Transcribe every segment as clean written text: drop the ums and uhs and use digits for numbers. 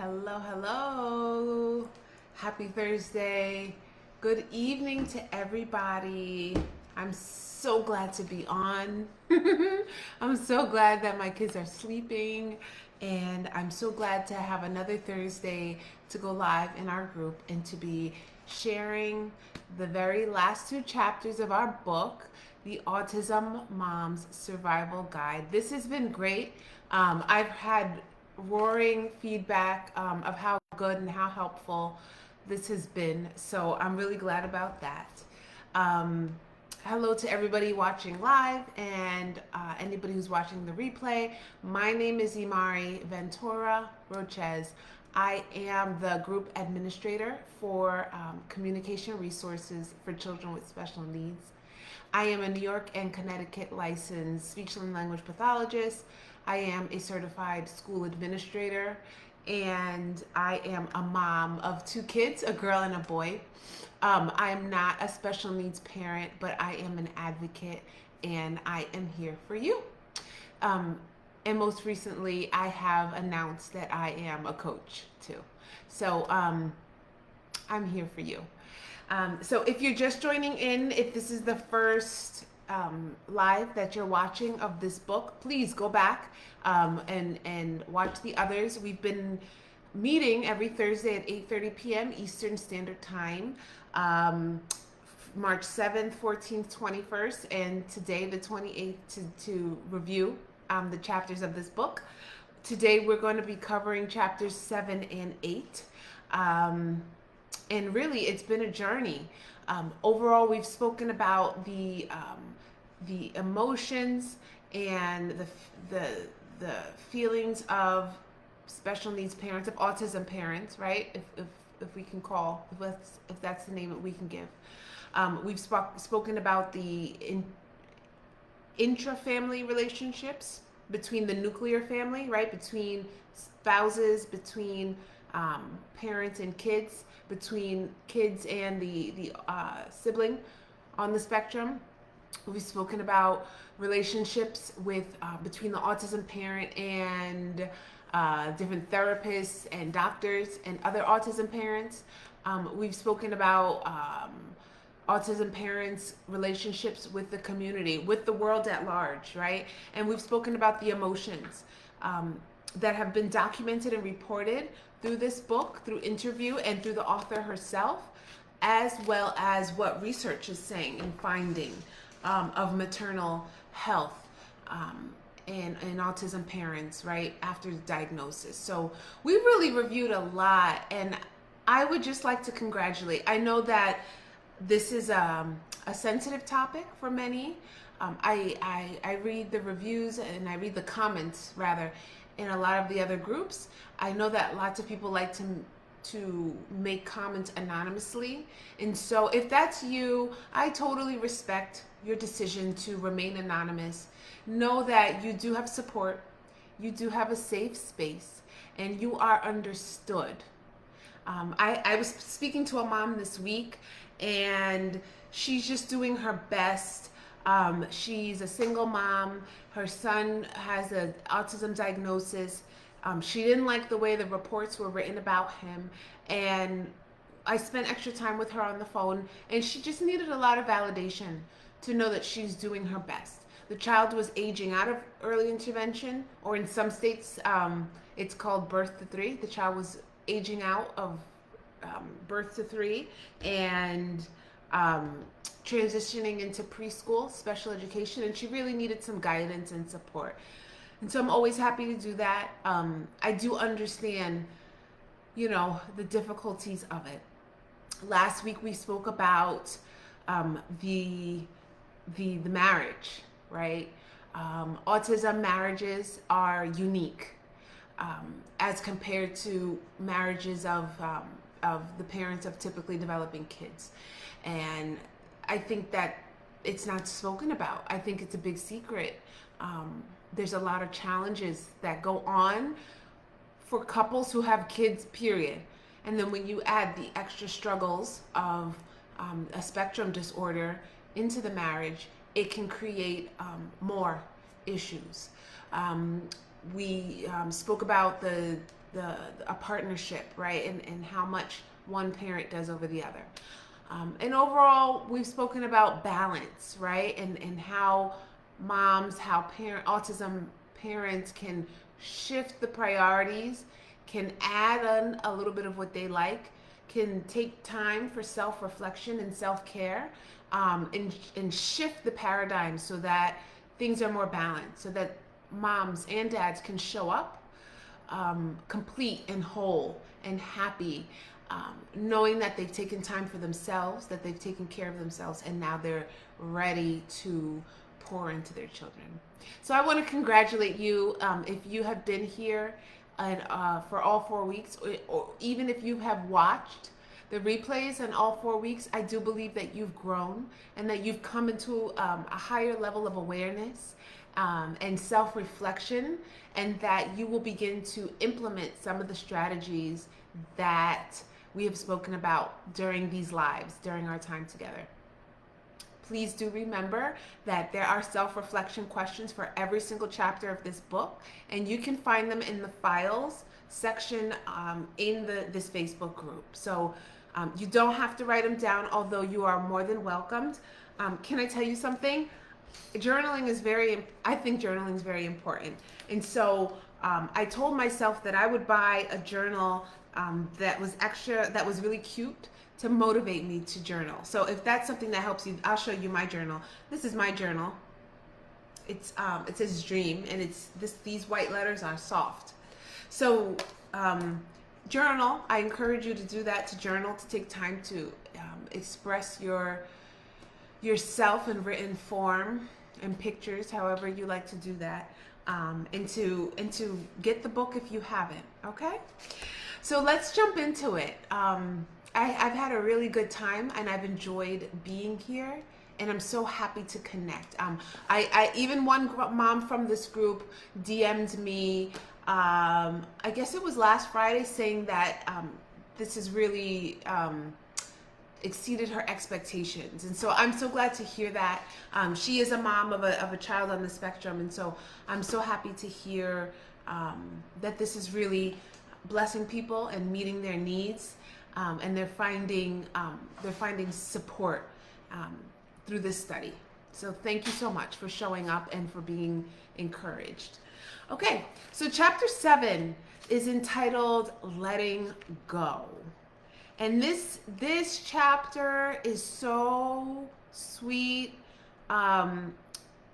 Hello, hello. Happy Thursday. Good evening to everybody. I'm so glad to be on. I'm so glad that my kids are sleeping, and I'm so glad to have another Thursday to go live in our group and to be sharing the very last two chapters of our book, The Autism Mom's Survival Guide. This has been great. I've had roaring feedback of how good and how helpful this has been. So I'm really glad about that. Um, Hello to everybody watching live and anybody who's watching the replay. My name is Imari Ventura Rochez. I am the group administrator for communication resources for children with special needs. I am a New York and Connecticut licensed speech and language pathologist. I am a certified school administrator, and I am a mom of two kids, a girl and a boy. I'm not a special needs parent, but I am an advocate, and I am here for you. Um, and most recently, I have announced that I am a coach too. So I'm here for you. So if you're just joining in, if this is the first live that you're watching of this book, please go back and watch the others. We've been meeting every Thursday at 8:30 p.m. Eastern Standard Time. March 7th, 14th, 21st, and today the 28th to review the chapters of this book. Today we're going to be covering chapters 7 and 8. And really, it's been a journey. Overall, we've spoken about the emotions and the feelings of special needs parents, of autism parents, right? If we can call, if that's the name that we can give. We've spoken about the intra-family relationships between the nuclear family, right? Between spouses, between parents and kids, between kids and the sibling on the spectrum. We've spoken about relationships with between the autism parent and different therapists and doctors and other autism parents. We've spoken about autism parents' relationships with the community, with the world at large, right? And we've spoken about the emotions that have been documented and reported through this book, through interview, and through the author herself, as well as what research is saying and finding of maternal health and autism parents, right, after the diagnosis. So we really reviewed a lot, and I would just like to congratulate. I know that this is a sensitive topic for many. I read the reviews and I read the comments, rather, in a lot of the other groups. I know that lots of people like to make comments anonymously, and so if that's you, I totally respect your decision to remain anonymous. Know that you do have support, you do have a safe space, and you are understood. I was speaking to a mom this week, and she's just doing her best. She's a single mom. Her son has an autism diagnosis. She didn't like the way the reports were written about him, and I spent extra time with her on the phone, and she just needed a lot of validation to know that she's doing her best. The child was aging out of early intervention, or in some states, it's called birth to 3. The child was aging out of birth to 3 and transitioning into preschool, special education, and she really needed some guidance and support. And so I'm always happy to do that. I do understand, the difficulties of it. Last week we spoke about the marriage, right? Autism marriages are unique as compared to marriages of the parents of typically developing kids. And I think that it's not spoken about. I think it's a big secret. There's a lot of challenges that go on for couples who have kids, period. And then when you add the extra struggles of a spectrum disorder into the marriage, it can create more issues. We spoke about the a partnership, right? And how much one parent does over the other. And overall, we've spoken about balance, right? And how autism parents can shift the priorities, can add on a little bit of what they like, can take time for self-reflection and self-care, and shift the paradigm so that things are more balanced, so that moms and dads can show up complete and whole and happy, knowing that they've taken time for themselves, that they've taken care of themselves, and now they're ready to pour into their children. So I want to congratulate you if you have been here and for all 4 weeks, or even if you have watched the replays in all 4 weeks. I do believe that you've grown and that you've come into a higher level of awareness and self-reflection, and that you will begin to implement some of the strategies that we have spoken about during these lives, during our time together. Please do remember that there are self-reflection questions for every single chapter of this book, and you can find them in the files section in this Facebook group. So you don't have to write them down, although you are more than welcomed. Can I tell you something? I think journaling is very important. And so I told myself that I would buy a journal that was really cute, to motivate me to journal. So if that's something that helps you, I'll show you my journal. This is my journal. It says dream, and these white letters are soft. So journal. I encourage you to do that, to journal, to take time to express yourself in written form and pictures, however you like to do that, and to get the book if you haven't. Okay, so let's jump into it. I've had a really good time, and I've enjoyed being here, and I'm so happy to connect. I even one mom from this group DM'd me, I guess it was last Friday, saying that this has really exceeded her expectations, and so I'm so glad to hear that. She is a mom of a child on the spectrum, and so I'm so happy to hear that this is really blessing people and meeting their needs. And they're finding support through this study. So thank you so much for showing up and for being encouraged. Okay, so chapter 7 is entitled Letting Go. And this chapter is so sweet.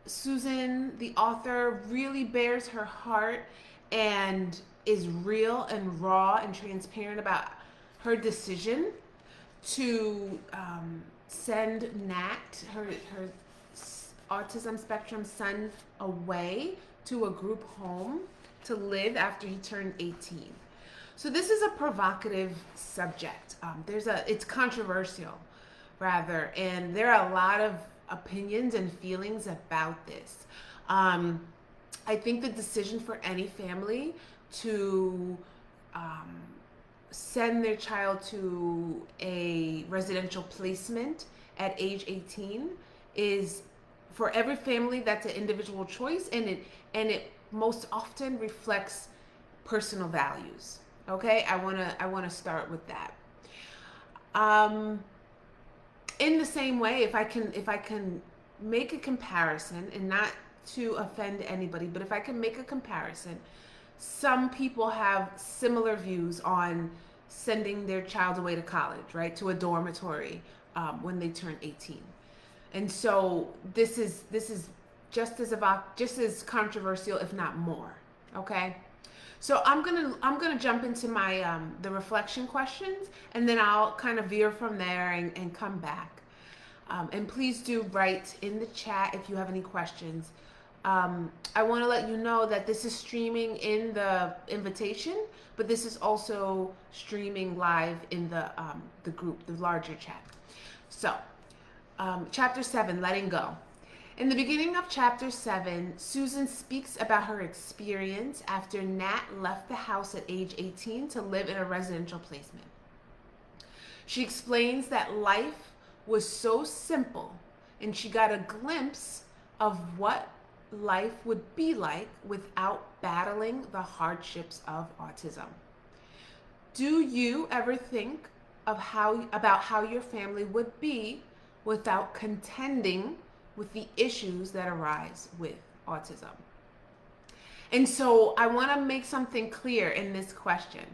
Susan, the author, really bears her heart and is real and raw and transparent about her decision to send Nat, her autism spectrum son, away to a group home to live after he turned 18. So this is a provocative subject. It's controversial, rather, and there are a lot of opinions and feelings about this. I think the decision for any family to send their child to a residential placement at age 18 is, for every family, that's an individual choice, and it most often reflects personal values. Okay, I want to start with that. In the same way, if I can make a comparison, and not to offend anybody, but if I can make a comparison, some people have similar views on sending their child away to college, right, to a dormitory when they turn 18. And so this is just as controversial, if not more. Okay, so I'm gonna jump into my the reflection questions, and then I'll kind of veer from there and come back. And please do write in the chat if you have any questions. I want to let you know that this is streaming in the invitation, but this is also streaming live in the group, the larger chat. So, chapter 7, Letting Go. In the beginning of chapter 7, Susan speaks about her experience after Nat left the house at age 18 to live in a residential placement. She explains that life was so simple, and she got a glimpse of what life would be like without battling the hardships of autism. Do you ever think of how your family would be without contending with the issues that arise with autism? And so I want to make something clear in this question.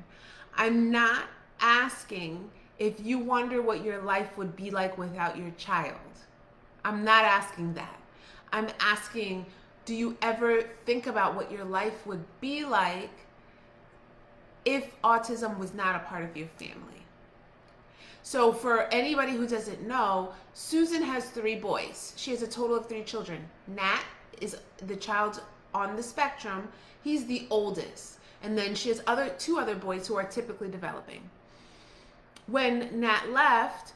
I'm not asking if you wonder what your life would be like without your child. I'm not asking that. I'm asking, do you ever think about what your life would be like if autism was not a part of your family? So for anybody who doesn't know, Susan has 3 boys. She has a total of 3 children. Nat is the child on the spectrum. He's the oldest. And then she has 2 other boys who are typically developing. When Nat left,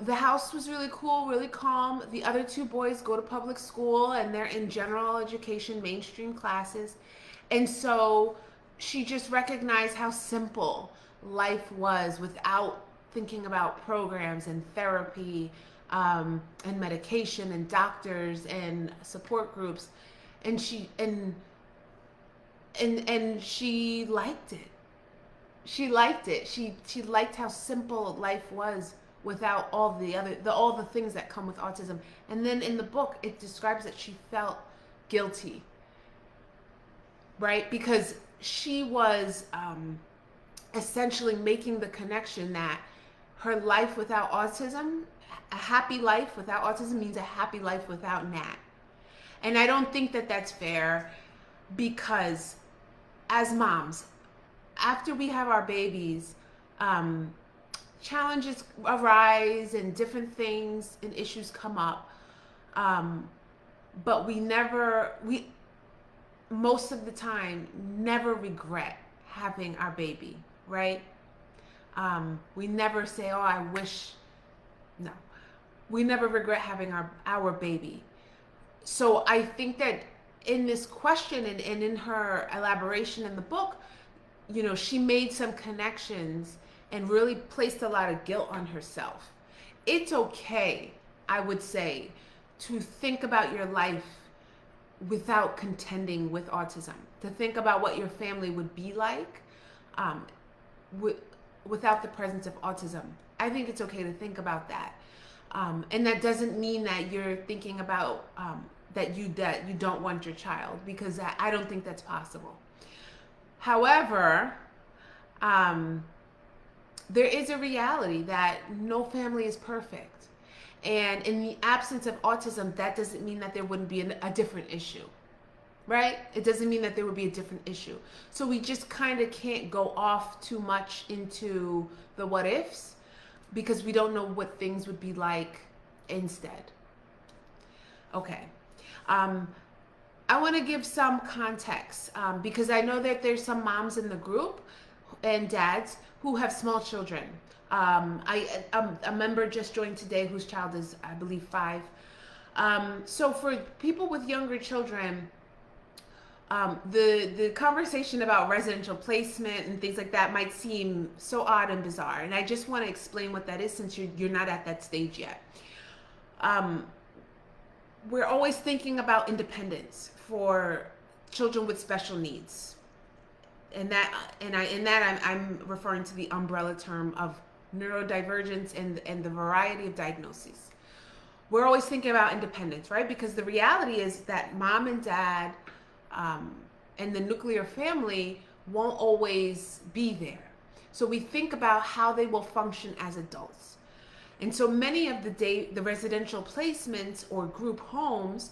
the house was really cool, really calm. The other 2 boys go to public school and they're in general education, mainstream classes. And so she just recognized how simple life was without thinking about programs and therapy, and medication and doctors and support groups. And she liked it. She liked it. She liked how simple life was without all the things that come with autism. And then in the book it describes that she felt guilty, right? Because she was essentially making the connection that her life without autism, a happy life without autism, means a happy life without Nat. And I don't think that that's fair, because as moms, after we have our babies, challenges arise and different things and issues come up. But we most of the time, never regret having our baby, right? We never say, oh, I wish. No, we never regret having our baby. So I think that in this question and in her elaboration in the book, she made some connections and really placed a lot of guilt on herself. It's okay, I would say, to think about your life without contending with autism, to think about what your family would be like without the presence of autism. I think it's okay to think about that. And that doesn't mean that you're thinking about that you don't want your child, because I don't think that's possible. However, there is a reality that no family is perfect. And in the absence of autism, that doesn't mean that there wouldn't be a different issue, right? It doesn't mean that there would be a different issue. So we just kind of can't go off too much into the what ifs, because we don't know what things would be like instead. Okay. I want to give some context, because I know that there's some moms in the group and dads who have small children. A member just joined today whose child is, I believe, 5. So for people with younger children, the conversation about residential placement and things like that might seem so odd and bizarre. And I just want to explain what that is, since you're not at that stage yet. We're always thinking about independence for children with special needs. I'm referring to the umbrella term of neurodivergence and the variety of diagnoses. We're always thinking about independence, right? Because the reality is that mom and dad and the nuclear family won't always be there. So we think about how they will function as adults. And so many of the residential placements or group homes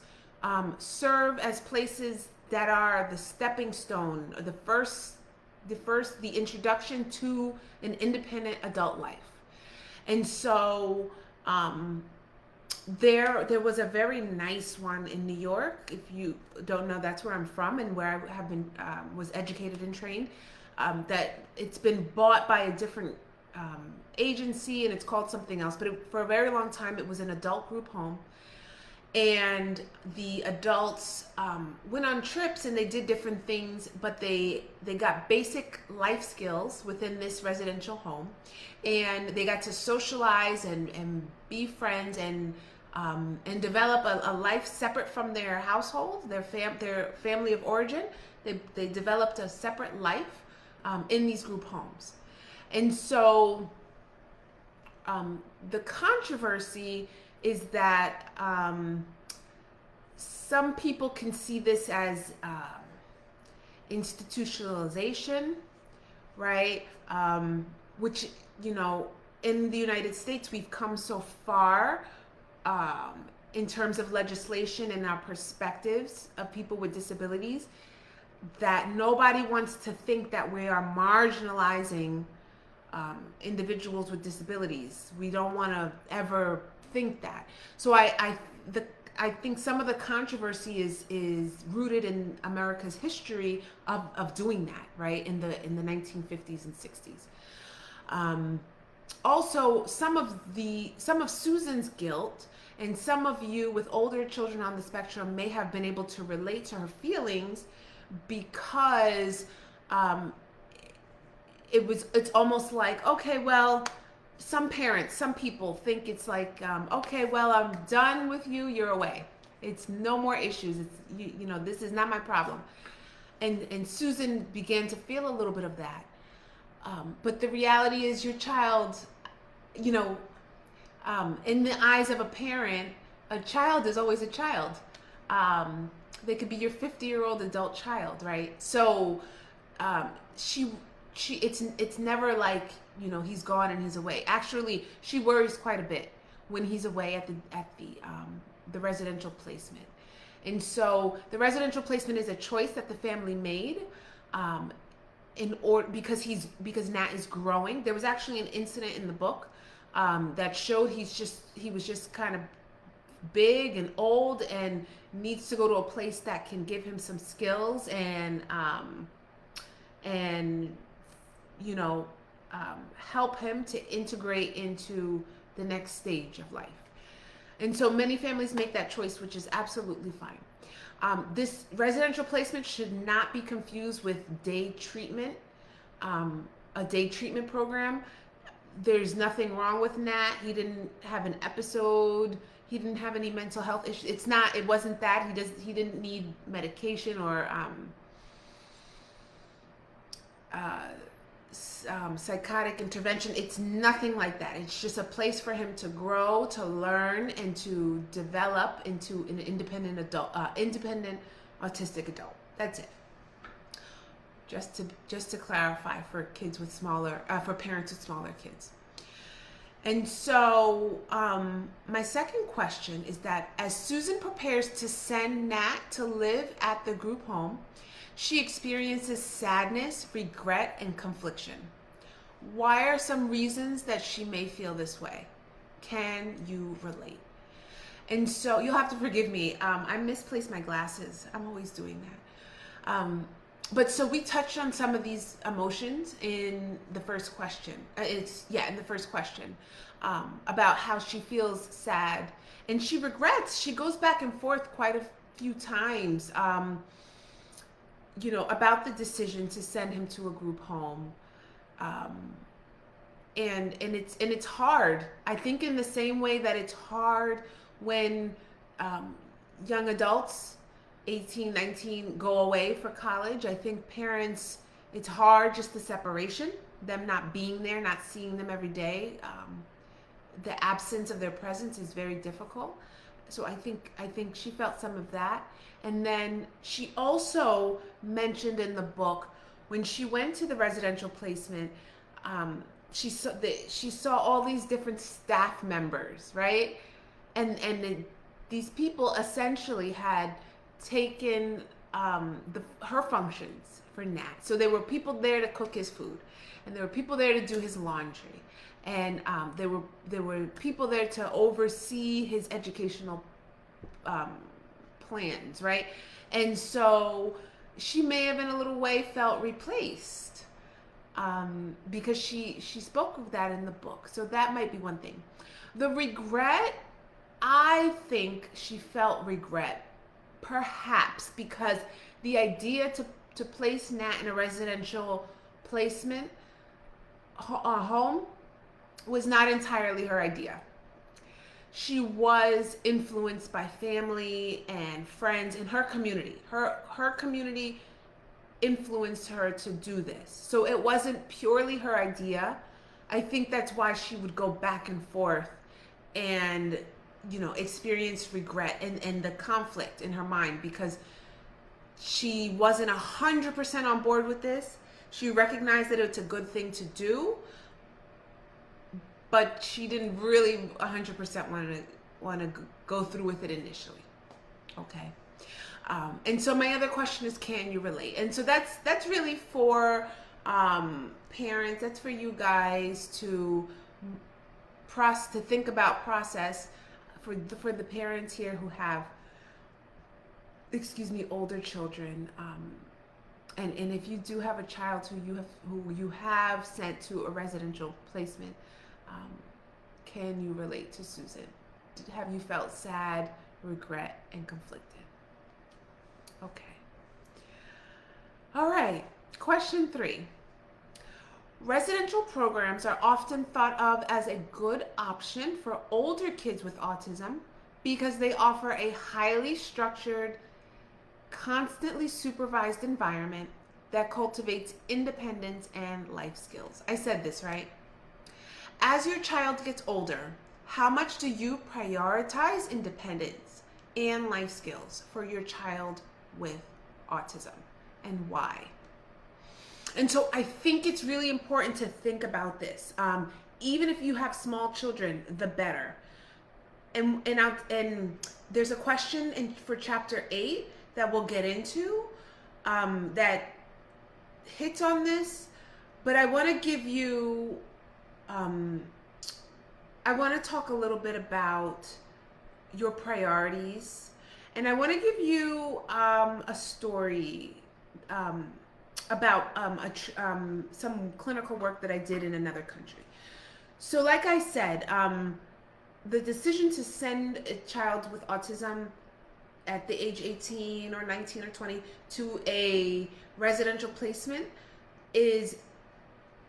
serve as places that are the stepping stone, or the introduction to an independent adult life. And so there was a very nice one in New York. If you don't know, that's where I'm from and where I have been was educated and trained. That it's been bought by a different agency, and it's called something else. But for a very long time, it was an adult group home. And the adults went on trips and they did different things, but they got basic life skills within this residential home, and they got to socialize and be friends and develop a life separate from their household, their family of origin. They developed a separate life in these group homes. And so the controversy is that some people can see this as institutionalization, right? Which, you know, in the United States, we've come so far in terms of legislation and our perspectives of people with disabilities that nobody wants to think that we are marginalizing individuals with disabilities. We don't want to ever think that. So I think some of the controversy is rooted in America's history of doing that, right, in the 1950s and 60s. Also, some of Susan's guilt, and some of you with older children on the spectrum may have been able to relate to her feelings because it's almost like, okay, well, some parents, some people think it's like, okay, well, I'm done with you, you're away. It's no more issues. It's you know, this is not my problem. And Susan began to feel a little bit of that. But the reality is, your child, you know, in the eyes of a parent, a child is always a child. They could be your 50-year-old adult child, right? So she it's never like, you know, he's gone and he's away. Actually, she worries quite a bit when he's away at the residential placement. And so the residential placement is a choice that the family made in order because Nat is growing. There was actually an incident in the book that showed he was just kind of big and old and needs to go to a place that can give him some skills and you know, help him to integrate into the next stage of life. And so many families make that choice, which is absolutely fine. This residential placement should not be confused with day treatment, a day treatment program. There's nothing wrong with Nat. He didn't have an episode. He didn't have any mental health issues. It wasn't that. He didn't need medication or psychotic intervention. It's nothing like that. It's just a place for him to grow, to learn, and to develop into an independent adult, independent autistic adult. That's it. Just to clarify for kids with smaller, for parents with smaller kids. And so my second question is that as Susan prepares to send Nat to live at the group home, she experiences sadness, regret, and confliction. Why are some reasons that she may feel this way? Can you relate? And so you'll have to forgive me. I misplaced my glasses. I'm always doing that. But so we touched on some of these emotions in the first question. In the first question about how she feels sad and she regrets. She goes back and forth quite a few times. You know, about the decision to send him to a group home. And it's hard. I think in the same way that it's hard when young adults, 18, 19, go away for college. I think parents, it's hard, just the separation, them not being there, not seeing them every day. The absence of their presence is very difficult. So I think she felt some of that. And then she also mentioned in the book, when she went to the residential placement, she saw all these different staff members, right? And these people essentially had taken her functions for Nat. So there were people there to cook his food, and there were people there to do his laundry, and there were people there to oversee his educational plans, right? And so she may have in a little way felt replaced because she spoke of that in the book. So that might be one thing. The regret, I think she felt regret, perhaps because the idea to place Nat in a residential placement home was not entirely her idea. She was influenced by family and friends in her community. Her community influenced her to do this. So it wasn't purely her idea. I think that's why she would go back and forth and, experience regret and the conflict in her mind, because she wasn't 100% on board with this. She recognized that it's a good thing to do, but she didn't really 100% want to go through with it initially. Okay. And so my other question is, can you relate? And so that's really for parents. That's for you guys to think about process for the parents here who have, older children. And if you do have a child who you have sent to a residential placement, can you relate to Susan? Have you felt sad, regret, and conflicted? Okay. All right. Question 3. Residential programs are often thought of as a good option for older kids with autism because they offer a highly structured, constantly supervised environment that cultivates independence and life skills. I said this, right? As your child gets older, how much do you prioritize independence and life skills for your child with autism, and why? And so I think it's really important to think about this. Even if you have small children, the better. And there's a question for chapter 8 that we'll get into that hits on this, but I want to give you, I want to talk a little bit about your priorities, and I want to give you a story about some clinical work that I did in another country. So like I said, the decision to send a child with autism at the age 18 or 19 or 20 to a residential placement is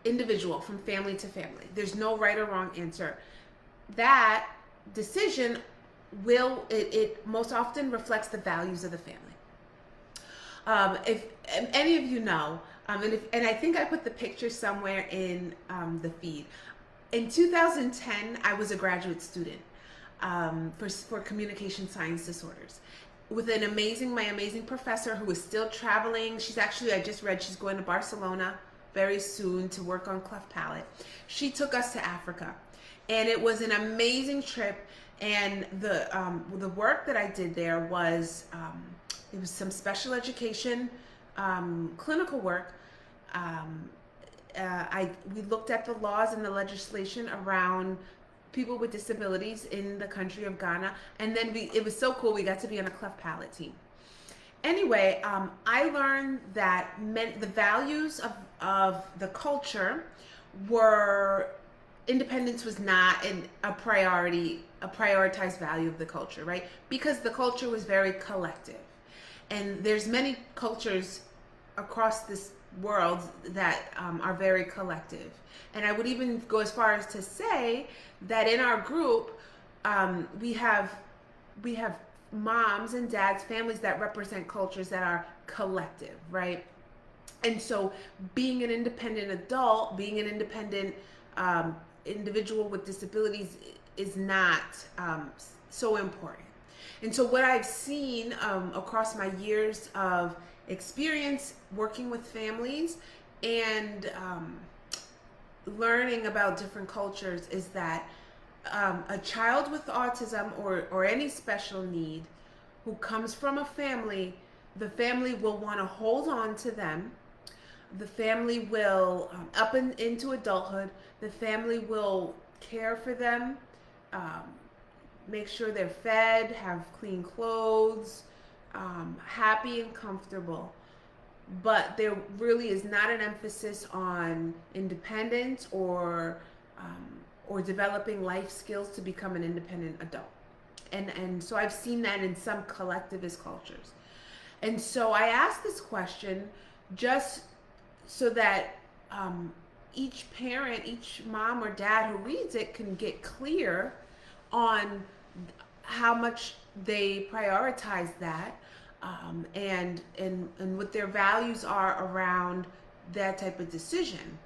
individual, from family to family. There's no right or wrong answer. That decision it most often reflects the values of the family. If any of you know, and I think I put the picture somewhere in the feed. In 2010, I was a graduate student for communication science disorders with my amazing professor who is still traveling. She's actually, I just read, she's going to Barcelona very soon to work on cleft palate. She took us to Africa, and it was an amazing trip. And the work that I did there was it was some special education clinical work. We looked at the laws and the legislation around people with disabilities in the country of Ghana, and then it was so cool. We got to be on a cleft palate team. Anyway, I learned that the values of the culture were independence was not a prioritized value of the culture, right? Because the culture was very collective. And there's many cultures across this world that are very collective. And I would even go as far as to say that in our group, we have moms and dads, families that represent cultures that are collective, right? And so being an independent adult, being an independent individual with disabilities is not so important. And so what I've seen across my years of experience working with families and learning about different cultures is that a child with autism or any special need who comes from a family, the family will want to hold on to them. The family will, up into adulthood, the family will care for them, make sure they're fed, have clean clothes, happy and comfortable. But there really is not an emphasis on independence or developing life skills to become an independent adult. And so I've seen that in some collectivist cultures. And so I asked this question just so that each parent, each mom or dad who reads it can get clear on how much they prioritize that. and what their values are around that type of decision.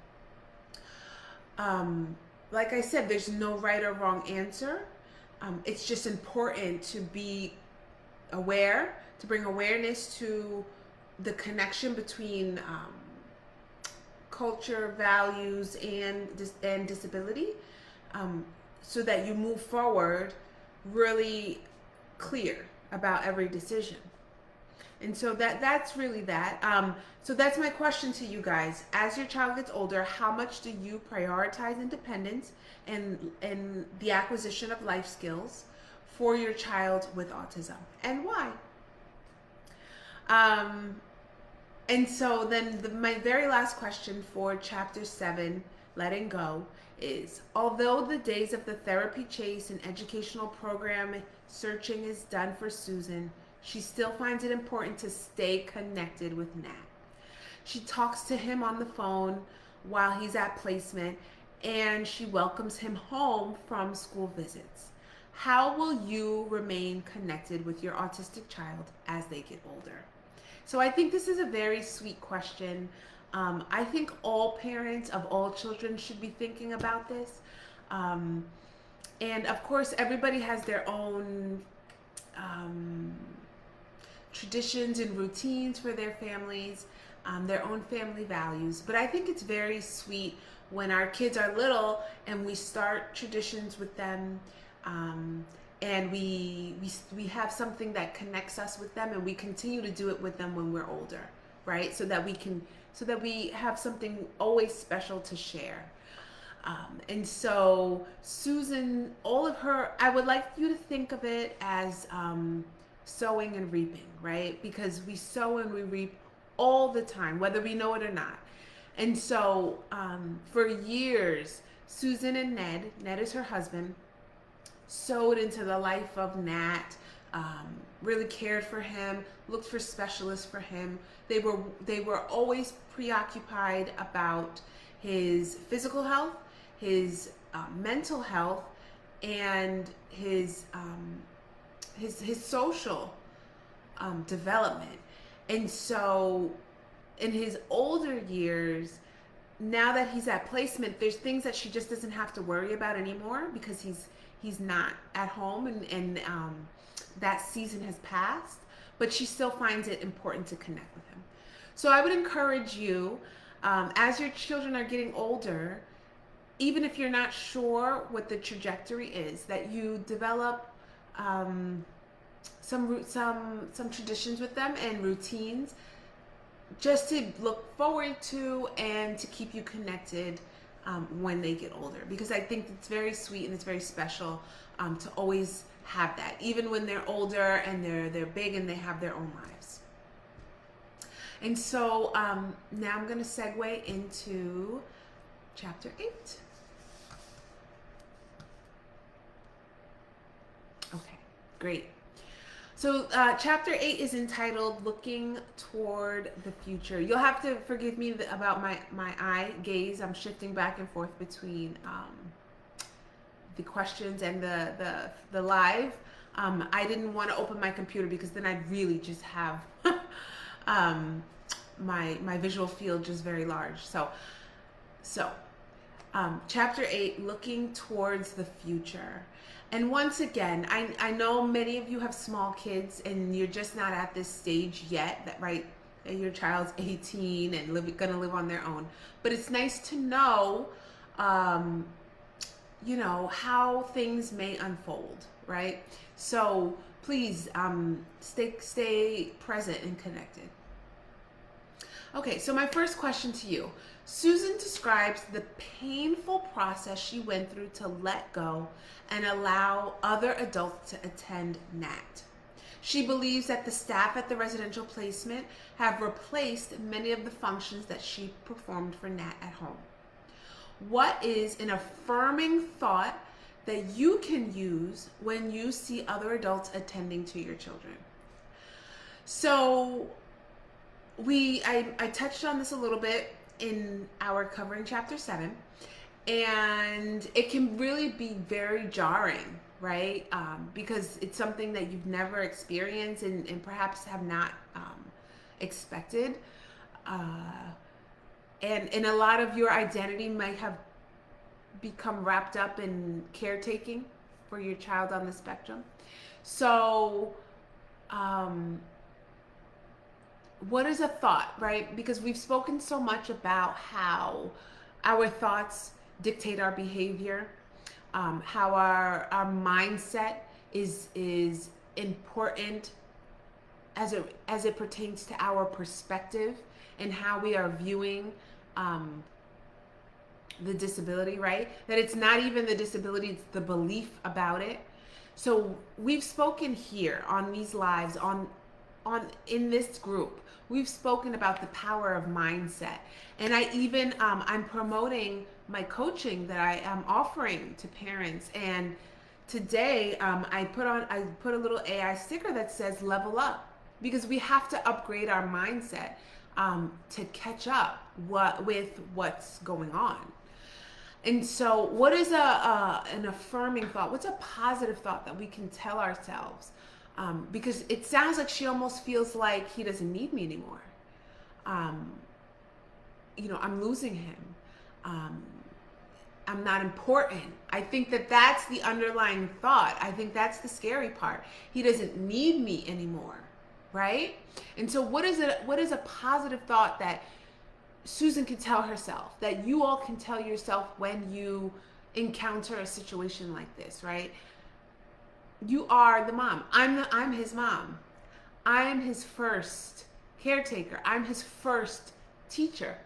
Like I said, there's no right or wrong answer. It's just important to be aware, to bring awareness to the connection between culture, values, and disability, so that you move forward really clear about every decision. And so that's really that. So that's my question to you guys. As your child gets older, how much do you prioritize independence and the acquisition of life skills for your child with autism, and why? And so then my very last question for chapter 7, letting go, is although the days of the therapy chase and educational program searching is done for Susan, she still finds it important to stay connected with Nat. She talks to him on the phone while he's at placement, and she welcomes him home from school visits. How will you remain connected with your autistic child as they get older? So I think this is a very sweet question. I think all parents of all children should be thinking about this. And of course, everybody has their own traditions and routines for their families, their own family values. But I think it's very sweet when our kids are little and we start traditions with them, and we have something that connects us with them, and we continue to do it with them when we're older, right? So that we have something always special to share. And so Susan, all of her, I would like you to think of it as sowing and reaping, right? Because we sow and we reap all the time, whether we know it or not. And so for years, Susan and Ned is her husband, sowed into the life of Nat, really cared for him, looked for specialists for him. They were always preoccupied about his physical health, his mental health, and his social development. And so in his older years, now that he's at placement, there's things that she just doesn't have to worry about anymore because he's not at home, and that season has passed, but she still finds it important to connect with him. So I would encourage you, as your children are getting older, even if you're not sure what the trajectory is, that you develop some traditions with them and routines just to look forward to and to keep you connected when they get older, because I think it's very sweet and it's very special to always have that, even when they're older and they're big and they have their own lives. And so now I'm going to segue into chapter 8. Okay, great. So chapter 8 is entitled Looking Toward the Future. You'll have to forgive me about my eye gaze. I'm shifting back and forth between the questions and the live. I didn't want to open my computer because then I'd really just have my visual field just very large. So chapter 8, Looking Towards the Future. And once again, I know many of you have small kids and you're just not at this stage yet, that your child's 18 and gonna live on their own. But it's nice to know, how things may unfold, right? So please stay present and connected. Okay, so my first question to you. Susan describes the painful process she went through to let go and allow other adults to attend Nat. She believes that the staff at the residential placement have replaced many of the functions that she performed for Nat at home. What is an affirming thought that you can use when you see other adults attending to your children? So I touched on this a little bit in our covering chapter 7, and it can really be very jarring right? Because it's something that you've never experienced and perhaps have not expected. Uh, and a lot of your identity might have become wrapped up in caretaking for your child on the spectrum. So, um, what is a thought, right? Because we've spoken so much about how our thoughts dictate our behavior, how our mindset is important as it pertains to our perspective and how we are viewing um, the disability, right? That it's not even the disability, it's the belief about it. So we've spoken here on these lives, on in this group, we've spoken about the power of mindset. And I even I'm promoting my coaching that I am offering to parents. And today I put a little AI sticker that says level up, because we have to upgrade our mindset to catch up with what's going on. And so, what is an affirming thought? What's a positive thought that we can tell ourselves? Because it sounds like she almost feels like he doesn't need me anymore. Um, I'm losing him. Um, I'm not important. I think that that's the underlying thought. I think that's the scary part. He doesn't need me anymore, right? And so, what is it? What is a positive thought that Susan can tell herself, that you all can tell yourself when you encounter a situation like this, right? You are the mom. I'm his mom. I'm his first caretaker. I'm his first teacher.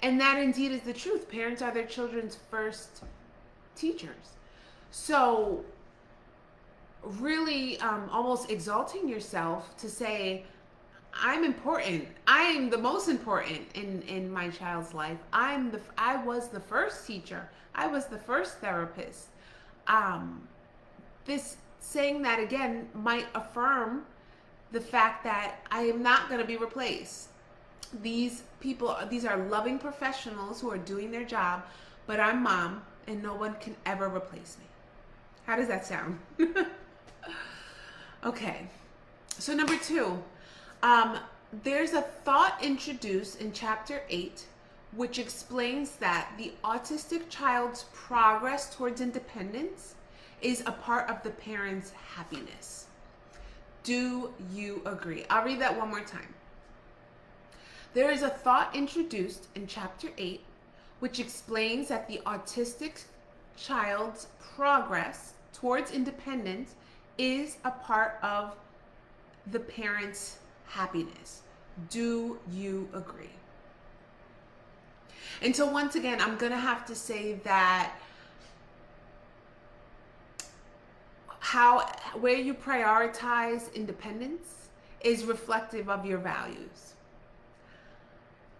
And that indeed is the truth. Parents are their children's first teachers. So really almost exalting yourself to say, I'm important. I am the most important in my child's life. I was the first teacher. I was the first therapist. This saying that again might affirm the fact that I am not going to be replaced. These are loving professionals who are doing their job, but I'm mom and no one can ever replace me. How does that sound? Okay. So number 2, there's a thought introduced in chapter 8 which explains that the autistic child's progress towards independence is a part of the parent's happiness. Do you agree? I'll read that one more time. There is a thought introduced in chapter 8 which explains that the autistic child's progress towards independence is a part of the parent's happiness. Do you agree? And so once again, I'm going to have to say that where you prioritize independence is reflective of your values.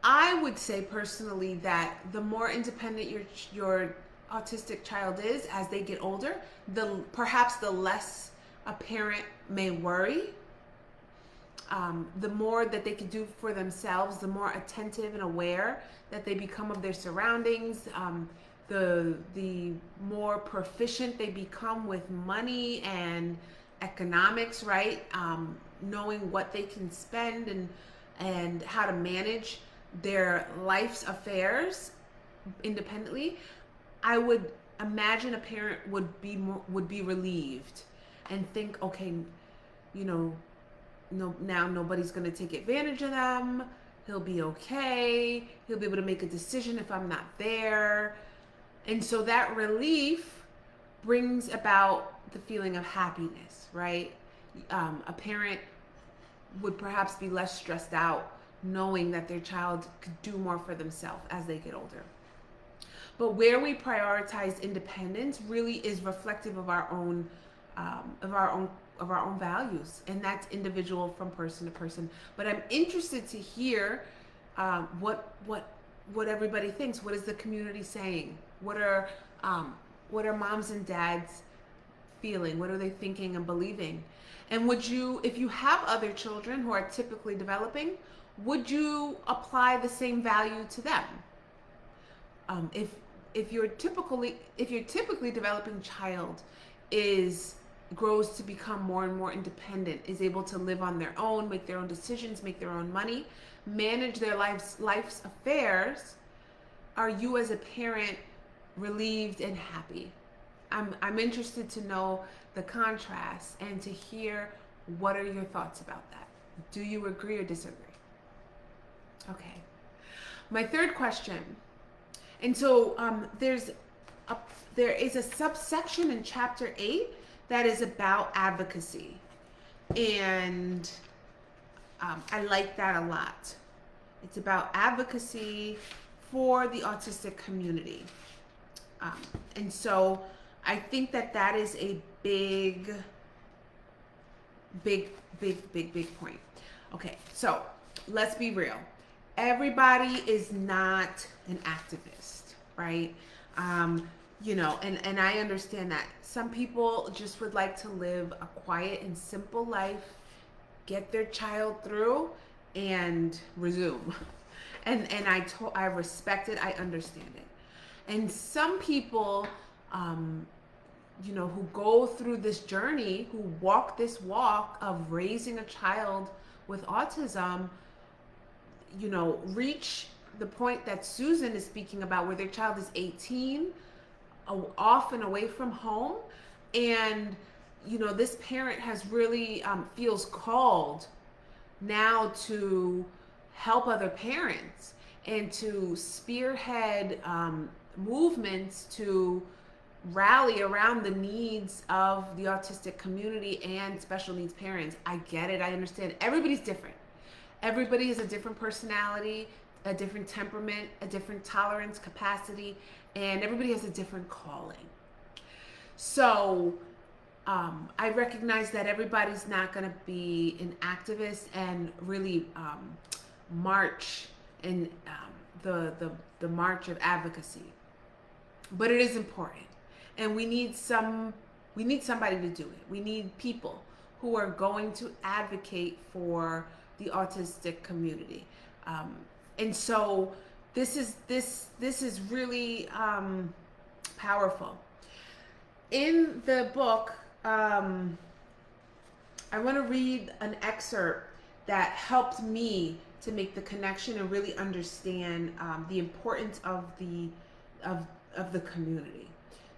I would say personally that the more independent your autistic child is as they get older, perhaps the less a parent may worry. The more that they can do for themselves, the more attentive and aware that they become of their surroundings, the more proficient they become with money and economics, right? Knowing what they can spend and how to manage their life's affairs independently. I would imagine a parent would be relieved and think, okay, no, now nobody's going to take advantage of them. He'll be okay. He'll be able to make a decision if I'm not there. And so that relief brings about the feeling of happiness, right? A parent would perhaps be less stressed out knowing that their child could do more for themselves as they get older. But where we prioritize independence really is reflective of our own values, and that's individual from person to person. But I'm interested to hear what everybody thinks. What is the community saying? What are moms and dads feeling? What are they thinking and believing? And would you, if you have other children who are typically developing, would you apply the same value to them? If your typically developing child is grows to become more and more independent, is able to live on their own, make their own decisions, make their own money, manage their life's affairs, are you as a parent relieved and happy? I'm interested to know the contrast and to hear what are your thoughts about that. Do you agree or disagree? Okay. My third question. And so there is a subsection in chapter 8 that is about advocacy. And I like that a lot. It's about advocacy for the autistic community. And so I think that is a big point. Okay, so let's be real. Everybody is not an activist, right? You know, and I understand that. Some people just would like to live a quiet and simple life, get their child through, and resume. And I respect it, I understand it. And some people, you know, who go through this journey, who walk this walk of raising a child with autism, you know, reach the point that Susan is speaking about, where their child is 18, off and away from home, and you know, this parent has really feels called now to help other parents and to spearhead movements to rally around the needs of the autistic community and special needs parents. I get it. I understand. Everybody's different. Everybody has a different personality, a different temperament, a different tolerance capacity, and everybody has a different calling. So I recognize that everybody's not going to be an activist and really march in the march of advocacy, but it is important, and we need somebody to do it. We need people who are going to advocate for the autistic community, and so this is really powerful. In the book, I want to read an excerpt that helped me to make the connection and really understand the importance of the community.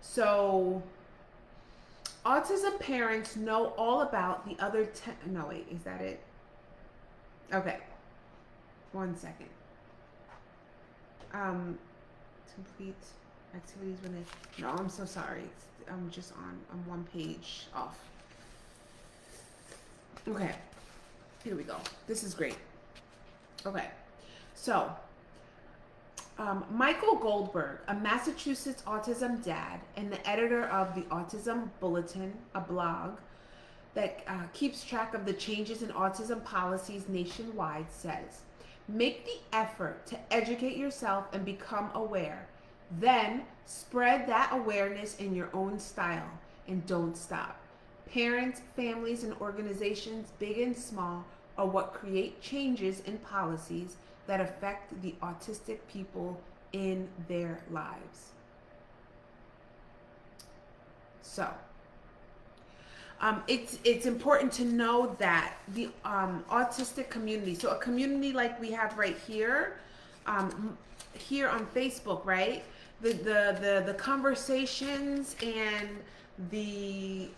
So, autism parents know all about the other no, wait, is that it? Okay, 1 second. Complete activities when they. No, I'm so sorry. I'm just I'm one page off. Okay, here we go. This is great. Okay, so Michael Goldberg, a Massachusetts autism dad and the editor of the Autism Bulletin, a blog that keeps track of the changes in autism policies nationwide, says, "Make the effort to educate yourself and become aware. Then spread that awareness in your own style and don't stop. Parents, families, and organizations, big and small, are what create changes in policies that affect the autistic people in their lives." So, it's important to know that the autistic community, so a community like we have right here, here on Facebook, right? The conversations and the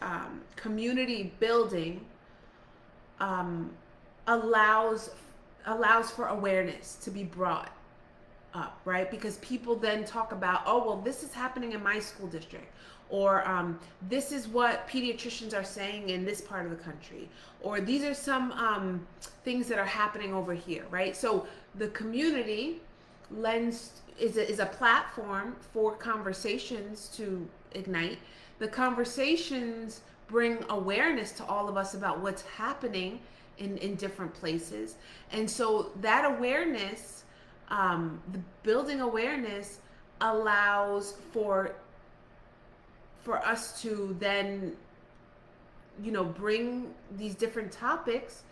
community building allows for awareness to be brought up, right? Because people then talk about, oh, well, this is happening in my school district, or this is what pediatricians are saying in this part of the country, or these are some things that are happening over here, right? So the community is a platform for conversations to ignite. The conversations bring awareness to all of us about what's happening in different places. And so that awareness, the building awareness, allows for us to then, you know, bring these different topics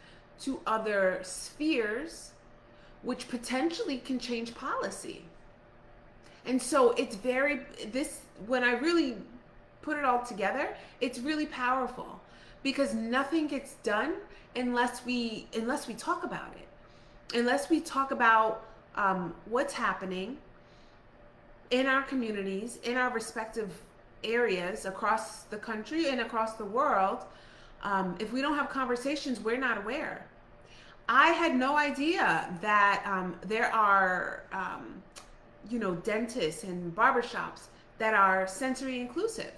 to other spheres, which potentially can change policy. And so it's when I really put it all together, it's really powerful, because nothing gets done unless we talk about it, unless we talk about what's happening in our communities, in our respective areas across the country and across the world. If we don't have conversations, we're not aware. I had no idea that there are, dentists and barbershops that are sensory inclusive.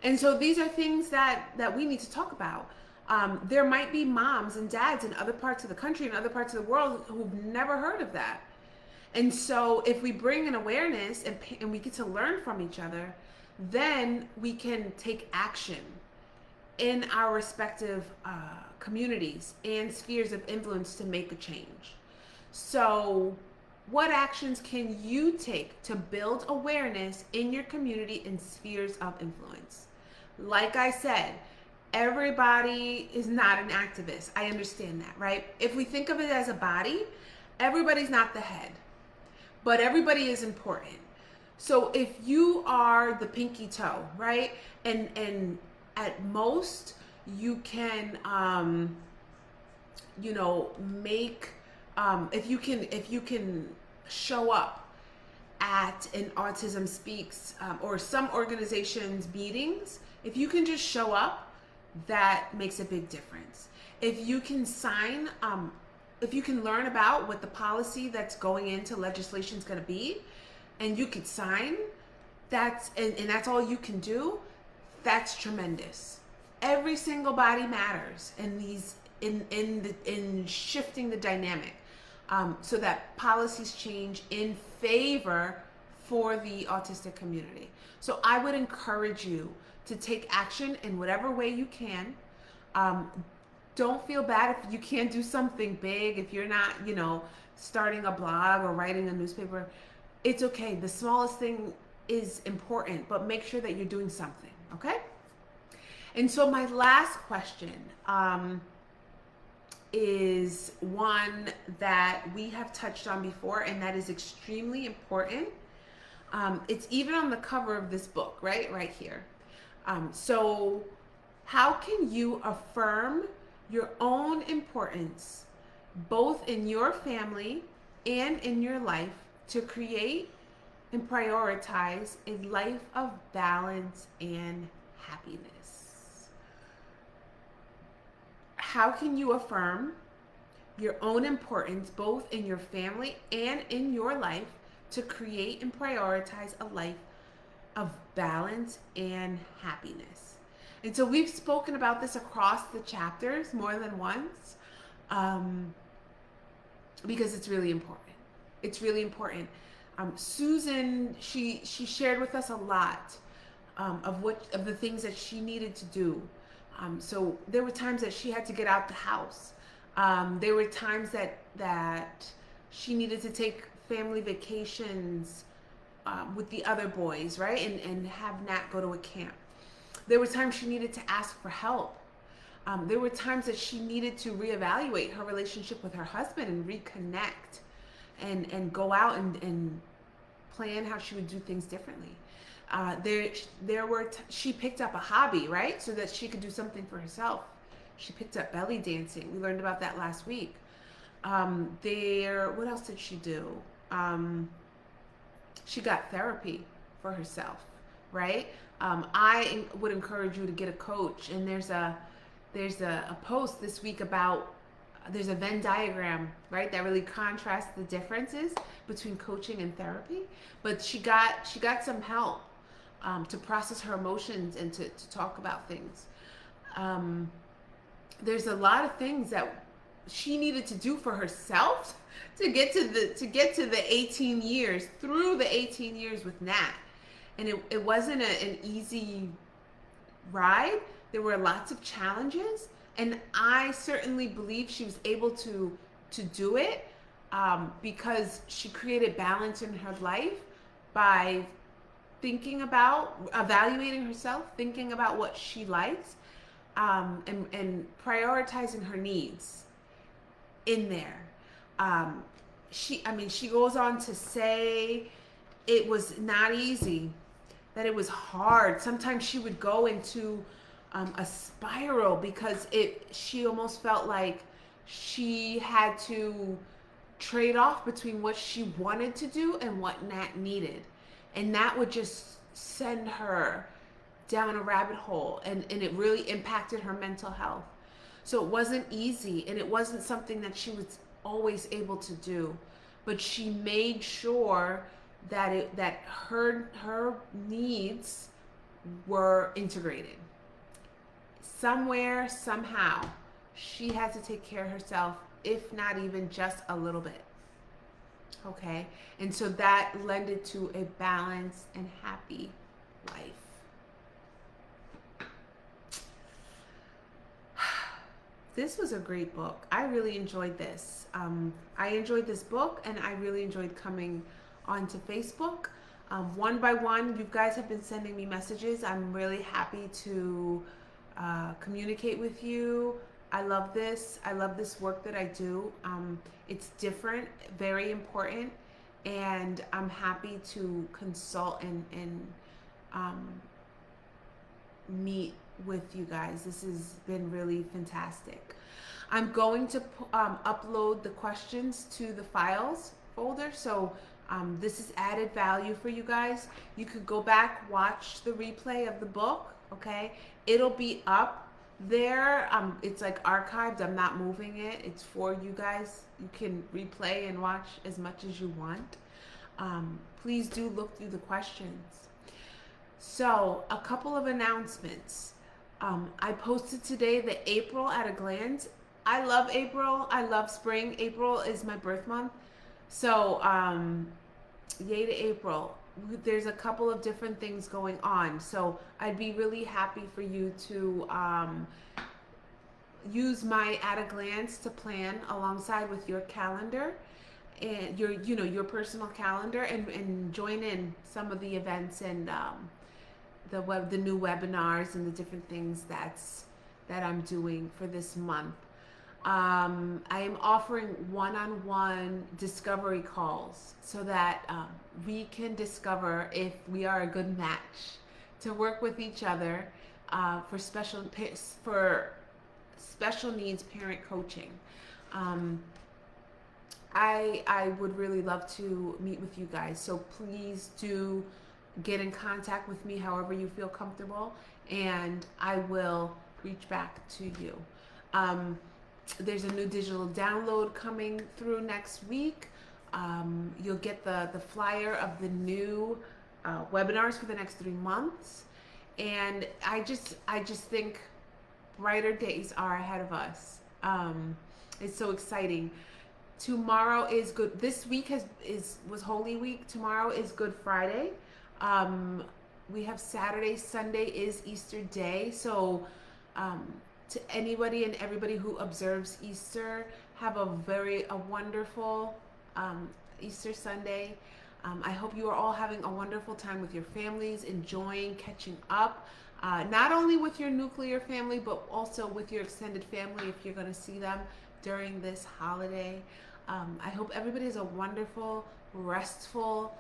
And so these are things that we need to talk about. There might be moms and dads in other parts of the country and other parts of the world who've never heard of that. And so if we bring an awareness and we get to learn from each other, then we can take action in our respective communities and spheres of influence to make a change. So what actions can you take to build awareness in your community and spheres of influence? Like I said, everybody is not an activist. I understand that, right? If we think of it as a body, everybody's not the head, but everybody is important. So if you are the pinky toe, right? And at most you can make if you can show up at an Autism Speaks or some organizations meetings, if you can just show up, that makes a big difference. If you can sign if you can learn about what the policy that's going into legislation is going to be, and you could sign, and that's all you can do, that's tremendous. Every single body matters in shifting the dynamic, so that policies change in favor for the autistic community. So I would encourage you to take action in whatever way you can. Don't feel bad if you can't do something big, if you're not, starting a blog or writing a newspaper. It's okay. The smallest thing is important, but make sure that you're doing something, okay? And so my last question is one that we have touched on before, and that is extremely important. It's even on the cover of this book, right here. So how can you affirm your own importance, both in your family and in your life, to create and prioritize a life of balance and happiness? How can you affirm your own importance, both in your family and in your life, to create and prioritize a life of balance and happiness? And so we've spoken about this across the chapters more than once, because it's really important. It's really important. Susan, she shared with us a lot of the things that she needed to do. So there were times that she had to get out the house. There were times that she needed to take family vacations with the other boys, right? And have Nat go to a camp. There were times she needed to ask for help. There were times that she needed to reevaluate her relationship with her husband and reconnect and go out and plan how she would do things differently. She picked up a hobby, right? So that she could do something for herself. She picked up belly dancing. We learned about that last week. What else did she do? She got therapy for herself, right? I would encourage you to get a coach. And there's a post this week about, there's a Venn diagram, right, that really contrasts the differences between coaching and therapy. But she got some help to process her emotions and to talk about things. There's a lot of things that she needed to do for herself to get to the 18 years, through the 18 years with Nat. And it wasn't an easy ride. There were lots of challenges, and I certainly believe she was able to do it because she created balance in her life by thinking about, evaluating herself, thinking about what she likes, and prioritizing her needs in there. She goes on to say it was not easy that it was hard. Sometimes she would go into a spiral because she almost felt like she had to trade off between what she wanted to do and what Nat needed. And that would just send her down a rabbit hole, and it really impacted her mental health. So it wasn't easy, and it wasn't something that she was always able to do. But she made sure that her needs were integrated. Somewhere, somehow, she had to take care of herself, if not even just a little bit. Okay? And so that lended to a balanced and happy life. This was a great book. I really enjoyed this. I enjoyed this book, and I really enjoyed coming onto Facebook. One by one, you guys have been sending me messages. I'm really happy to communicate with you. I love this. I love this work that I do. It's different, very important, and I'm happy to consult and meet with you guys. This has been really fantastic. I'm going to upload the questions to the files folder, so this is added value for you guys. You could go back, watch the replay of the book, okay? It'll be up there. It's like archived. I'm not moving it. It's for you guys. You can replay and watch as much as you want. Please do look through the questions. So, a couple of announcements. I posted today the April at a glance. I love April. I love spring. April is my birth month. So, yay to April. There's a couple of different things going on. So, I'd be really happy for you to use my at a glance to plan alongside with your calendar and your personal calendar, and join in some of the events and the new webinars and the different things that I'm doing for this month. I am offering one-on-one discovery calls so that we can discover if we are a good match to work with each other for special needs parent coaching. I would really love to meet with you guys, so please do get in contact with me however you feel comfortable, and I will reach back to you. There's a new digital download coming through next week. You'll get the flyer of the new webinars for the next 3 months, and I just think brighter days are ahead of us. It's so exciting. Tomorrow is good. This week was Holy Week. Tomorrow is Good Friday. We have Saturday. Sunday is Easter Day. So to anybody and everybody who observes Easter, have a wonderful Easter Sunday. I hope you are all having a wonderful time with your families, enjoying catching up, not only with your nuclear family, but also with your extended family if you're going to see them during this holiday. I hope everybody has a wonderful, restful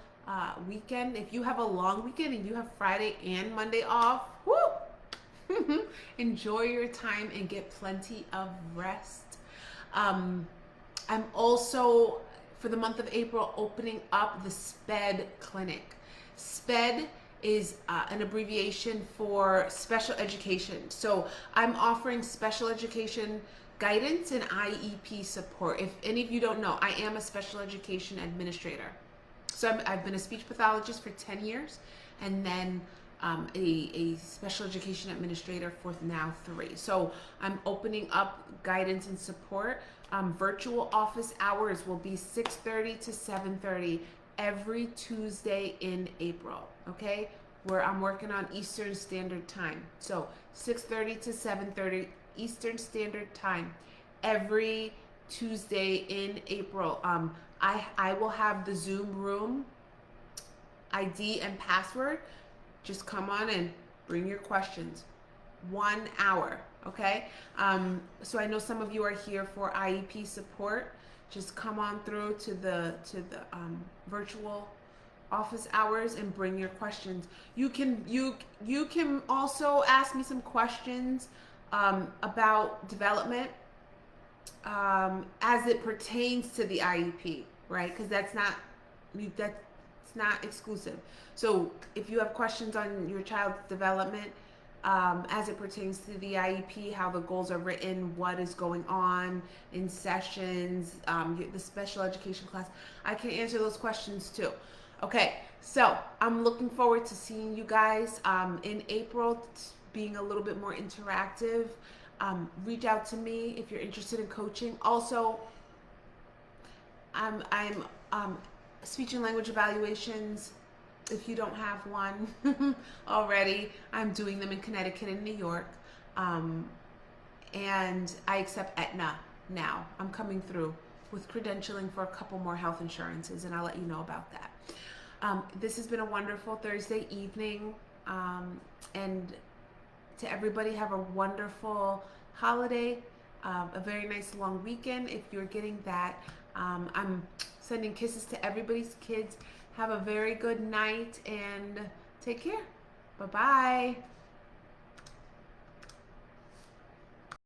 weekend. If you have a long weekend and you have Friday and Monday off, woo! Enjoy your time and get plenty of rest. I'm also, for the month of April, opening up the SPED clinic. SPED is an abbreviation for special education. So I'm offering special education guidance and IEP support. If any of you don't know, I am a special education administrator. So I've been a speech pathologist for 10 years, and then a special education administrator for now 3. So I'm opening up guidance and support. Virtual office hours will be 6:30 to 7:30 every Tuesday in April, okay? Where I'm working on Eastern Standard Time. So 6:30 to 7:30 Eastern Standard Time every Tuesday in April. I will have the Zoom room ID and password. Just come on and bring your questions. 1 hour, okay? So I know some of you are here for IEP support. Just come on through to the virtual office hours and bring your questions. You can also ask me some questions about development as it pertains to the IEP, right? Because that's not exclusive. So if you have questions on your child's development as it pertains to the IEP, how the goals are written, what is going on in sessions, the special education class, I can answer those questions too. Okay, so I'm looking forward to seeing you guys in April, being a little bit more interactive. Reach out to me if you're interested in coaching. Also, I'm speech and language evaluations. If you don't have one already, I'm doing them in Connecticut and New York. And I accept Aetna now. I'm coming through with credentialing for a couple more health insurances, and I'll let you know about that. This has been a wonderful Thursday evening. And to everybody, have a wonderful holiday, a very nice long weekend if you're getting that. I'm sending kisses to everybody's kids. Have a very good night and take care. Bye-bye.